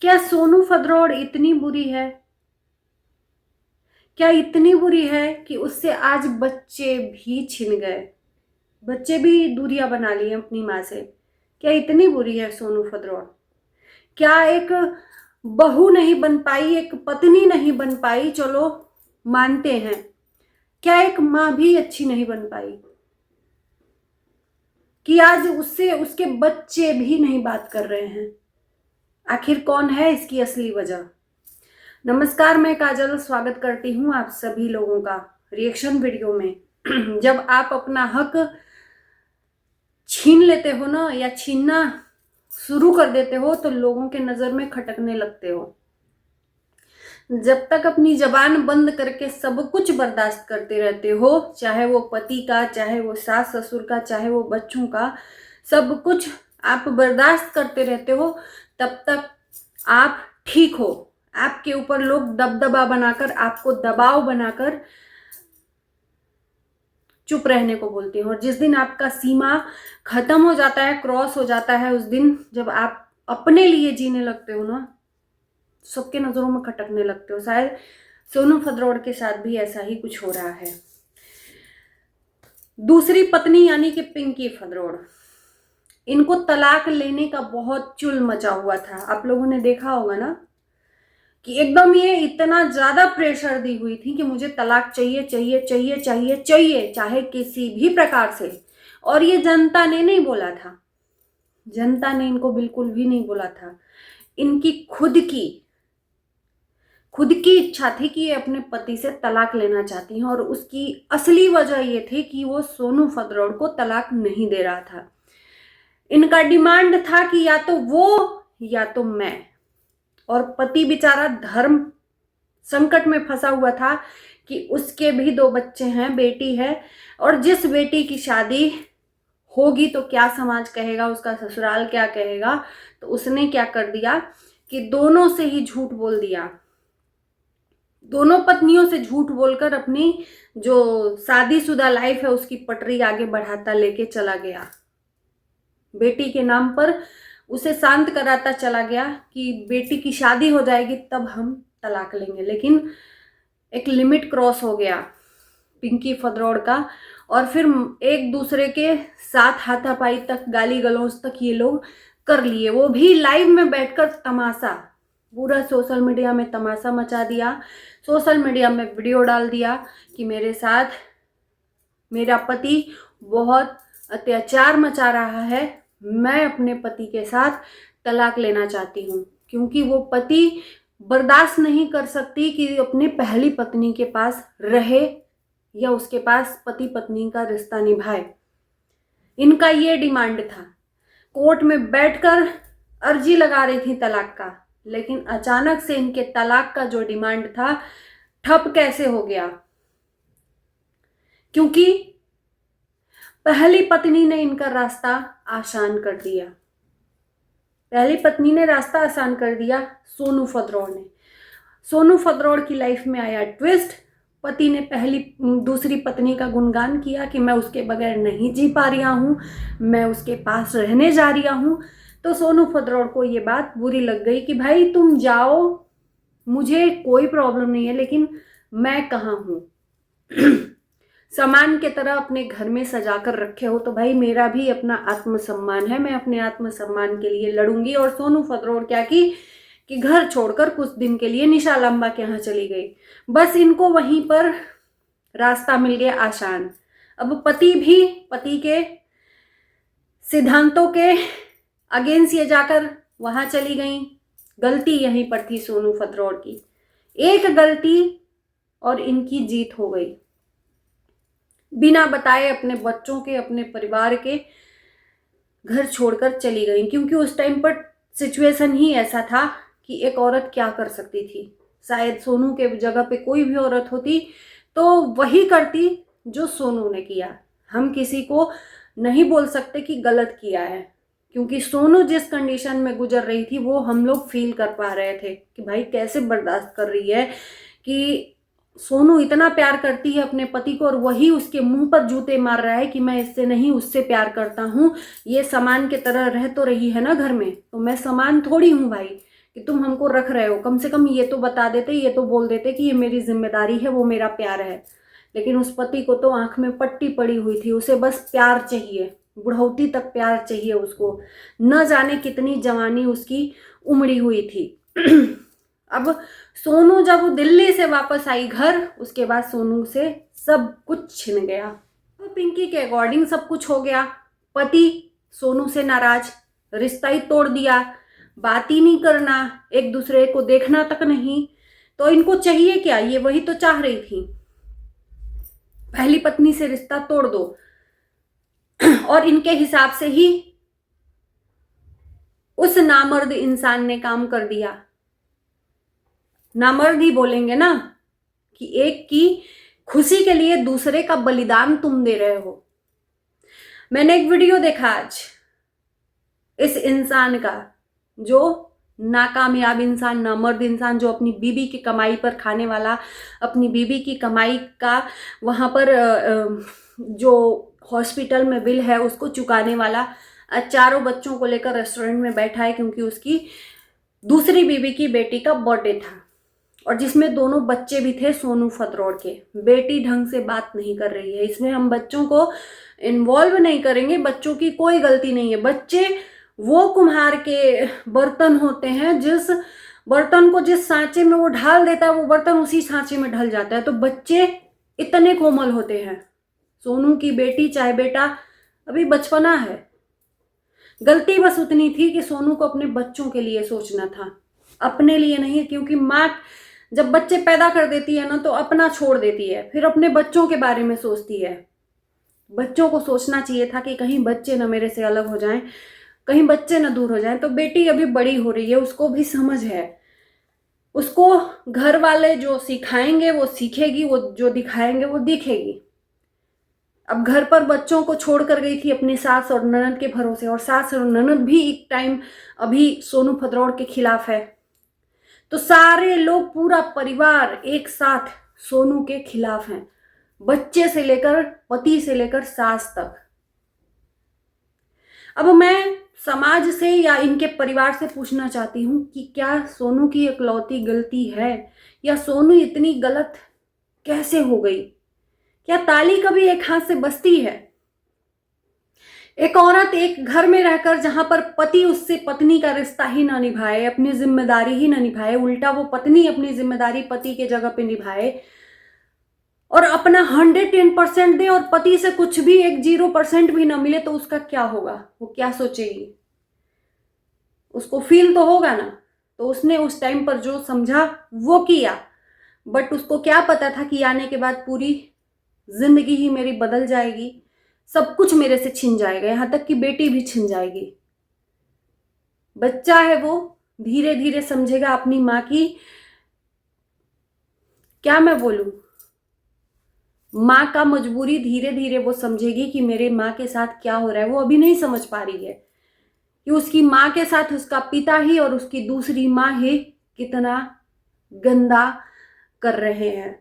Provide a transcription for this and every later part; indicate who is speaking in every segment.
Speaker 1: क्या सोनू फदरौड़ इतनी बुरी है? क्या इतनी बुरी है कि उससे आज बच्चे भी छिन गए, बच्चे भी दूरियां बना लिए अपनी माँ से? क्या इतनी बुरी है सोनू फदरौड़? क्या एक बहू नहीं बन पाई, एक पत्नी नहीं बन पाई, चलो मानते हैं। क्या एक माँ भी अच्छी नहीं बन पाई कि आज उससे उसके बच्चे भी नहीं बात कर रहे हैं? आखिर कौन है इसकी असली वजह? नमस्कार, मैं काजल स्वागत करती हूँ आप सभी लोगों का रिएक्शन वीडियो में। जब आप अपना हक छीन लेते हो ना, या छीनना शुरू कर देते हो, तो लोगों के नजर में खटकने लगते हो। जब तक अपनी जबान बंद करके सब कुछ बर्दाश्त करते रहते हो, चाहे वो पति का, चाहे वो सास ससुर का, चाहे वो बच्चों का, सब कुछ आप बर्दाश्त करते रहते हो, तब तक आप ठीक हो। आपके ऊपर लोग दबदबा बनाकर, आपको दबाव बनाकर चुप रहने को बोलते हैं। और जिस दिन आपका सीमा खत्म हो जाता है, क्रॉस हो जाता है, उस दिन जब आप अपने लिए जीने लगते हो ना, सबके नजरों में खटकने लगते हो। शायद सोनू फदरौड़ के साथ भी ऐसा ही कुछ हो रहा है। दूसरी पत्नी यानी कि पिंकी फदरौड़, इनको तलाक लेने का बहुत चुल मचा हुआ था। आप लोगों ने देखा होगा ना कि एकदम ये इतना ज्यादा प्रेशर दी हुई थी कि मुझे तलाक चाहिए चाहिए चाहिए चाहिए चाहिए, चाहे किसी भी प्रकार से। और ये जनता ने नहीं बोला था, जनता ने इनको बिल्कुल भी नहीं बोला था। इनकी खुद की इच्छा थी कि ये अपने पति से तलाक लेना चाहती हैं। और उसकी असली वजह ये थी कि वो सोनू फदरौड़ को तलाक नहीं दे रहा था। इनका डिमांड था कि या तो वो या तो मैं। और पति बेचारा धर्म संकट में फंसा हुआ था कि उसके भी 2 बच्चे हैं, बेटी है। और जिस बेटी की शादी होगी तो क्या समाज कहेगा, उसका ससुराल क्या कहेगा। तो उसने क्या कर दिया कि दोनों से ही झूठ बोल दिया, दोनों पत्नियों से झूठ बोलकर अपनी जो शादीशुदा लाइफ है उसकी पटरी आगे बढ़ाता लेके चला गया। बेटी के नाम पर उसे शांत कराता चला गया कि बेटी की शादी हो जाएगी तब हम तलाक लेंगे। लेकिन एक लिमिट क्रॉस हो गया पिंकी फदरौड़ का। और फिर एक दूसरे के साथ हाथापाई तक, गाली गलौज तक ये लोग कर लिए, वो भी लाइव में बैठकर तमाशा। पूरा सोशल मीडिया में तमाशा मचा दिया, सोशल मीडिया में वीडियो डाल दिया कि मेरे साथ मेरा पति बहुत अत्याचार मचा रहा है, मैं अपने पति के साथ तलाक लेना चाहती हूँ। क्योंकि वो पति बर्दाश्त नहीं कर सकती कि अपनी पहली पत्नी के पास रहे या उसके पास पति पत्नी का रिश्ता निभाए। इनका ये डिमांड था। कोर्ट में बैठकर अर्जी लगा रही थी तलाक का, लेकिन अचानक से इनके तलाक का जो डिमांड था ठप कैसे हो गया? क्योंकि पहली पत्नी ने इनका रास्ता आसान कर दिया। पहली पत्नी ने रास्ता आसान कर दिया, सोनू फदरौड़ ने। सोनू फदरौड़ की लाइफ में आया ट्विस्ट। पति ने दूसरी पत्नी का गुणगान किया कि मैं उसके बगैर नहीं जी पा रहा हूँ, मैं उसके पास रहने जा रहा हूँ। तो सोनू फदरौड़ को ये बात बुरी लग गई कि भाई तुम जाओ, मुझे कोई प्रॉब्लम नहीं है, लेकिन मैं कहाँ हूँ? सामान के तरह अपने घर में सजा कर रखे हो, तो भाई मेरा भी अपना आत्मसम्मान है, मैं अपने आत्मसम्मान के लिए लड़ूंगी। और सोनू फदरौड़ क्या की कि घर छोड़कर कुछ दिन के लिए निशा लंबा के यहाँ चली गई। बस इनको वहीं पर रास्ता मिल गया आसान। अब पति भी पति के सिद्धांतों के अगेंस्ट ये जाकर वहां चली गई। गलती यहीं पर थी सोनू फदरौड़ की, एक गलती और इनकी जीत हो गई। बिना बताए अपने बच्चों के, अपने परिवार के घर छोड़कर चली गई। क्योंकि उस टाइम पर सिचुएशन ही ऐसा था कि एक औरत क्या कर सकती थी। शायद सोनू के जगह पे कोई भी औरत होती तो वही करती जो सोनू ने किया। हम किसी को नहीं बोल सकते कि गलत किया है, क्योंकि सोनू जिस कंडीशन में गुजर रही थी वो हम लोग फील कर पा रहे थे कि भाई कैसे बर्दाश्त कर रही है कि सोनू इतना प्यार करती है अपने पति को और वही उसके मुंह पर जूते मार रहा है कि मैं इससे नहीं, उससे प्यार करता हूँ। ये सामान के तरह रह तो रही है ना घर में, तो मैं सामान थोड़ी हूँ भाई कि तुम हमको रख रहे हो, कम से कम ये तो बता देते, ये तो बोल देते कि ये मेरी जिम्मेदारी है, वो मेरा प्यार है। लेकिन उस पति को तो आंख में पट्टी पड़ी हुई थी, उसे बस प्यार चाहिए, बुढ़ौती तक प्यार चाहिए उसको। न जाने कितनी जवानी उसकी उमड़ी हुई थी। अब सोनू जब दिल्ली से वापस आई घर, उसके बाद सोनू से सब कुछ छिन गया। तो पिंकी के अकॉर्डिंग सब कुछ हो गया। पति सोनू से नाराज, रिश्ता ही तोड़ दिया, बात ही नहीं करना, एक दूसरे को देखना तक नहीं। तो इनको चाहिए क्या? ये वही तो चाह रही थी, पहली पत्नी से रिश्ता तोड़ दो। और इनके हिसाब से ही उस नामर्द इंसान ने काम कर दिया। नामर्द ही बोलेंगे ना, कि एक की खुशी के लिए दूसरे का बलिदान तुम दे रहे हो। मैंने एक वीडियो देखा आज इस इंसान का, जो नाकामयाब इंसान, नामर्द इंसान, जो अपनी बीवी की कमाई पर खाने वाला, अपनी बीवी की कमाई का वहां पर जो हॉस्पिटल में बिल है उसको चुकाने वाला, चारों बच्चों को लेकर रेस्टोरेंट में बैठा है क्योंकि उसकी दूसरी बीवी की बेटी का बर्थडे था, और जिसमें दोनों बच्चे भी थे सोनू फतरौड़ के। बेटी ढंग से बात नहीं कर रही है, इसमें हम बच्चों को इन्वॉल्व नहीं करेंगे, बच्चों की कोई गलती नहीं है। बच्चे वो कुम्हार के बर्तन होते हैं, जिस बर्तन को जिस सांचे में वो ढाल देता है वो बर्तन उसी सांचे में ढल जाता है। तो बच्चे इतने कोमल होते हैं। सोनू की बेटी चाहे बेटा अभी बचपना है, गलती बस उतनी थी कि सोनू को अपने बच्चों के लिए सोचना था, अपने लिए नहीं। क्योंकि माँ जब बच्चे पैदा कर देती है ना तो अपना छोड़ देती है, फिर अपने बच्चों के बारे में सोचती है। बच्चों को सोचना चाहिए था कि कहीं बच्चे ना मेरे से अलग हो जाएं, कहीं बच्चे ना दूर हो जाएं। तो बेटी अभी बड़ी हो रही है, उसको भी समझ है, उसको घर वाले जो सिखाएंगे वो सीखेगी, वो जो दिखाएंगे वो दिखेगी। अब घर पर बच्चों को छोड़ कर गई थी अपनी सास और ननद के भरोसे, और सास और ननद भी एक टाइम अभी सोनू फतरौड़ के खिलाफ है। तो सारे लोग, पूरा परिवार एक साथ सोनू के खिलाफ हैं, बच्चे से लेकर पति से लेकर सास तक। अब मैं समाज से या इनके परिवार से पूछना चाहती हूँ कि क्या सोनू की इकलौती गलती है, या सोनू इतनी गलत कैसे हो गई? क्या ताली कभी एक हाथ से बजती है? एक औरत एक घर में रहकर, जहां पर पति उससे पत्नी का रिश्ता ही ना निभाए, अपनी जिम्मेदारी ही ना निभाए, उल्टा वो पत्नी अपनी जिम्मेदारी पति के जगह पे निभाए और अपना 110% दे, और पति से कुछ भी, एक 0% भी ना मिले, तो उसका क्या होगा? वो क्या सोचेगी? उसको फील तो होगा ना। तो उसने उस टाइम पर जो समझा वो किया, बट उसको क्या पता था कि आने के बाद पूरी जिंदगी ही मेरी बदल जाएगी, सब कुछ मेरे से छिन जाएगा, यहां तक कि बेटी भी छिन जाएगी। बच्चा है वो, धीरे धीरे समझेगा अपनी माँ की, क्या मैं बोलूं, माँ का मजबूरी धीरे धीरे वो समझेगी कि मेरे माँ के साथ क्या हो रहा है। वो अभी नहीं समझ पा रही है कि उसकी माँ के साथ उसका पिता ही और उसकी दूसरी माँ ही कितना गंदा कर रहे हैं।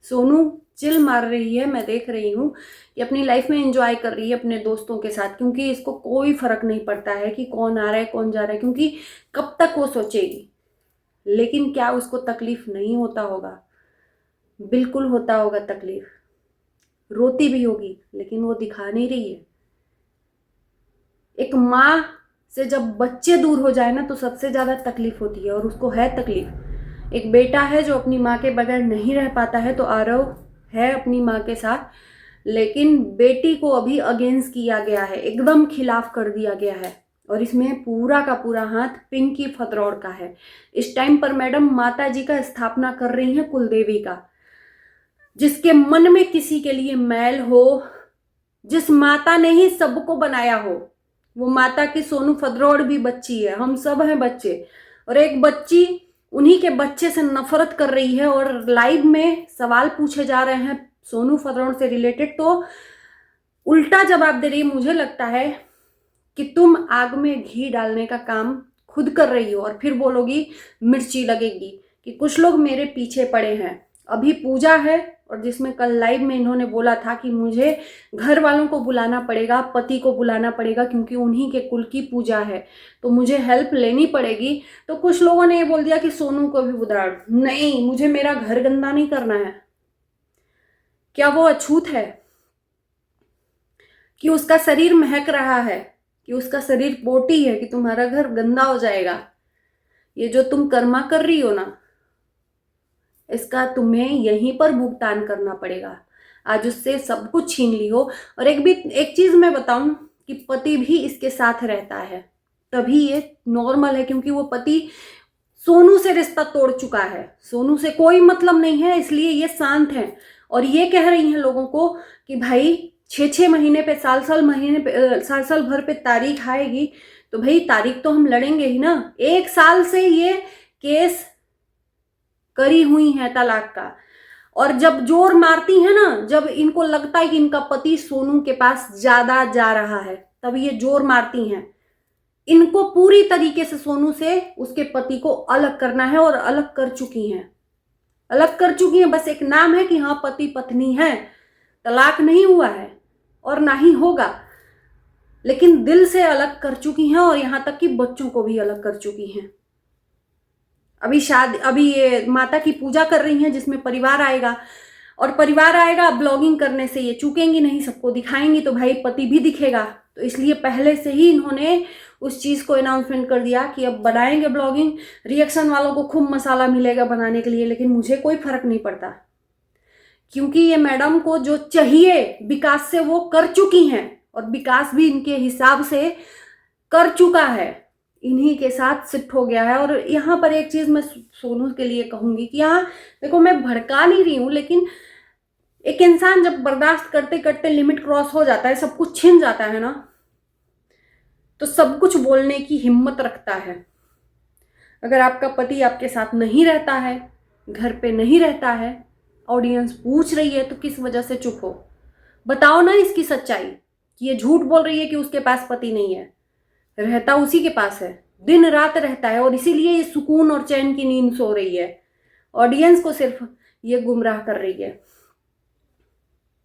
Speaker 1: सोनू चिल मार रही है, मैं देख रही हूँ कि अपनी लाइफ में एंजॉय कर रही है अपने दोस्तों के साथ, क्योंकि इसको कोई फर्क नहीं पड़ता है कि कौन आ रहा है कौन जा रहा है, क्योंकि कब तक वो सोचेगी। लेकिन क्या उसको तकलीफ नहीं होता होगा? बिल्कुल होता होगा तकलीफ, रोती भी होगी, लेकिन वो दिखा नहीं रही है। एक माँ से जब बच्चे दूर हो जाए ना तो सबसे ज्यादा तकलीफ होती है, और उसको है तकलीफ। एक बेटा है जो अपनी माँ के बगैर नहीं रह पाता है, तो आरव है अपनी माँ के साथ, लेकिन बेटी को अभी अगेंस्ट किया गया है, एकदम खिलाफ कर दिया गया है, और इसमें पूरा का पूरा हाथ पिंकी फतरौड़ का है। इस टाइम पर मैडम माता जी का स्थापना कर रही हैं, कुलदेवी का। जिसके मन में किसी के लिए मैल हो, जिस माता ने ही सबको बनाया हो, वो माता की सोनू फतरौड़ भी बच्ची है, हम सब हैं बच्चे, और एक बच्ची उन्हीं के बच्चे से नफरत कर रही है, और लाइव में सवाल पूछे जा रहे हैं सोनू फतरौड़ से रिलेटेड, तो उल्टा जवाब दे रही है। मुझे लगता है कि तुम आग में घी डालने का काम खुद कर रही हो, और फिर बोलोगी मिर्ची लगेगी कि कुछ लोग मेरे पीछे पड़े हैं। अभी पूजा है, और जिसमें कल लाइव में इन्होंने बोला था कि मुझे घर वालों को बुलाना पड़ेगा, पति को बुलाना पड़ेगा, क्योंकि उन्हीं के कुल की पूजा है, तो मुझे हेल्प लेनी पड़ेगी। तो कुछ लोगों ने ये बोल दिया कि सोनू को भी बुला। नहीं, मुझे मेरा घर गंदा नहीं करना है। क्या वो अछूत है कि उसका शरीर महक रहा है, कि उसका शरीर पोटी है कि तुम्हारा घर गंदा हो जाएगा? ये जो तुम कर्मा कर रही हो ना, इसका तुम्हें यहीं पर भुगतान करना पड़ेगा। आज उससे सब कुछ छीन ली हो। और एक चीज मैं बताऊं कि पति भी इसके साथ रहता है, तभी ये नॉर्मल है, क्योंकि वो पति सोनू से रिश्ता तोड़ चुका है, सोनू से कोई मतलब नहीं है, इसलिए ये शांत है। और ये कह रही हैं लोगों को कि भाई 6-6 महीने पे, साल भर पे तारीख आएगी, तो भाई तारीख तो हम लड़ेंगे ही ना। 1 साल से ये केस करी हुई है तलाक का, और जब जोर मारती है ना, जब इनको लगता है कि इनका पति सोनू के पास ज्यादा जा रहा है, तब ये जोर मारती हैं। इनको पूरी तरीके से सोनू से उसके पति को अलग करना है, और अलग कर चुकी हैं, बस एक नाम है कि हाँ पति पत्नी है, तलाक नहीं हुआ है और ना ही होगा, लेकिन दिल से अलग कर चुकी हैं, और यहां तक कि बच्चों को भी अलग कर चुकी हैं। अभी ये माता की पूजा कर रही हैं, जिसमें परिवार आएगा, और परिवार आएगा ब्लॉगिंग करने से ये चूकेंगी नहीं, सबको दिखाएंगी, तो भाई पति भी दिखेगा। तो इसलिए पहले से ही इन्होंने उस चीज को अनाउंसमेंट कर दिया कि अब बनाएंगे ब्लॉगिंग, रिएक्शन वालों को खूब मसाला मिलेगा बनाने के लिए, लेकिन मुझे कोई फर्क नहीं पड़ता, क्योंकि ये मैडम को जो चाहिए विकास से वो कर चुकी हैं, और विकास भी इनके हिसाब से कर चुका है, इन्हीं के साथ शिफ्ट हो गया है। और यहाँ पर एक चीज मैं सोनू के लिए कहूंगी कि यहाँ देखो, मैं भड़का नहीं रही हूं, लेकिन एक इंसान जब बर्दाश्त करते करते लिमिट क्रॉस हो जाता है, सब कुछ छिन जाता है ना, तो सब कुछ बोलने की हिम्मत रखता है। अगर आपका पति आपके साथ नहीं रहता है, घर पे नहीं रहता है, ऑडियंस पूछ रही है, तो किस वजह से चुप हो? बताओ ना इसकी सच्चाई, कि ये झूठ बोल रही है कि उसके पास पति नहीं है, रहता उसी के पास है, दिन रात रहता है, और इसीलिए ये सुकून और चैन की नींद सो रही है। ऑडियंस को सिर्फ ये गुमराह कर रही है।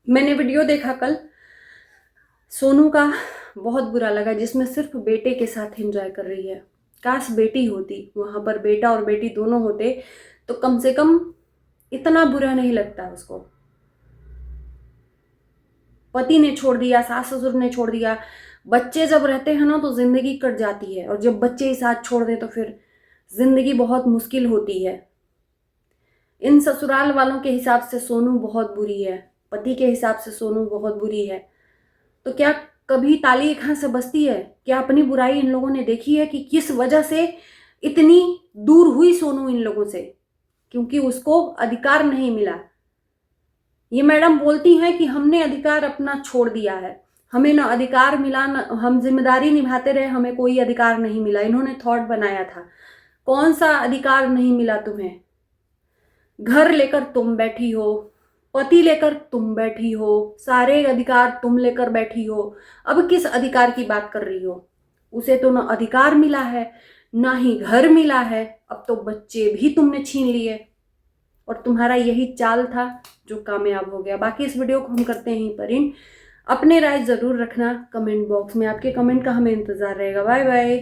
Speaker 1: मैंने वीडियो देखा कल सोनू का, बहुत बुरा लगा, जिसमें सिर्फ बेटे के साथ एंजॉय कर रही है। काश बेटी होती, वहां पर बेटा और बेटी दोनों होते, तो कम से कम इतना बुरा नहीं लगता उसको। पति ने छोड़ दिया, सास ससुर ने छोड़ दिया, बच्चे जब रहते हैं ना तो जिंदगी कट जाती है, और जब बच्चे ही साथ छोड़ दे तो फिर जिंदगी बहुत मुश्किल होती है। इन ससुराल वालों के हिसाब से सोनू बहुत बुरी है, पति के हिसाब से सोनू बहुत बुरी है। तो क्या कभी ताली एक हाथ से बजती है? क्या अपनी बुराई इन लोगों ने देखी है कि किस वजह से इतनी दूर हुई सोनू इन लोगों से? क्योंकि उसको अधिकार नहीं मिला। ये मैडम बोलती हैं कि हमने अधिकार अपना छोड़ दिया है, हमें ना अधिकार मिला, ना हम जिम्मेदारी निभाते रहे, हमें कोई अधिकार नहीं मिला। इन्होंने थॉट बनाया था। कौन सा अधिकार नहीं मिला तुम्हें? घर लेकर तुम बैठी हो, पति लेकर तुम बैठी हो, सारे अधिकार तुम लेकर बैठी हो। अब किस अधिकार की बात कर रही हो? उसे तो ना अधिकार मिला है, ना ही घर मिला है, अब तो बच्चे भी तुमने छीन लिए, और तुम्हारा यही चाल था जो कामयाब हो गया। बाकी इस वीडियो को हम करते हैं यहीं पर एंड। अपने राय जरूर रखना कमेंट बॉक्स में, आपके कमेंट का हमें इंतजार रहेगा। Bye bye.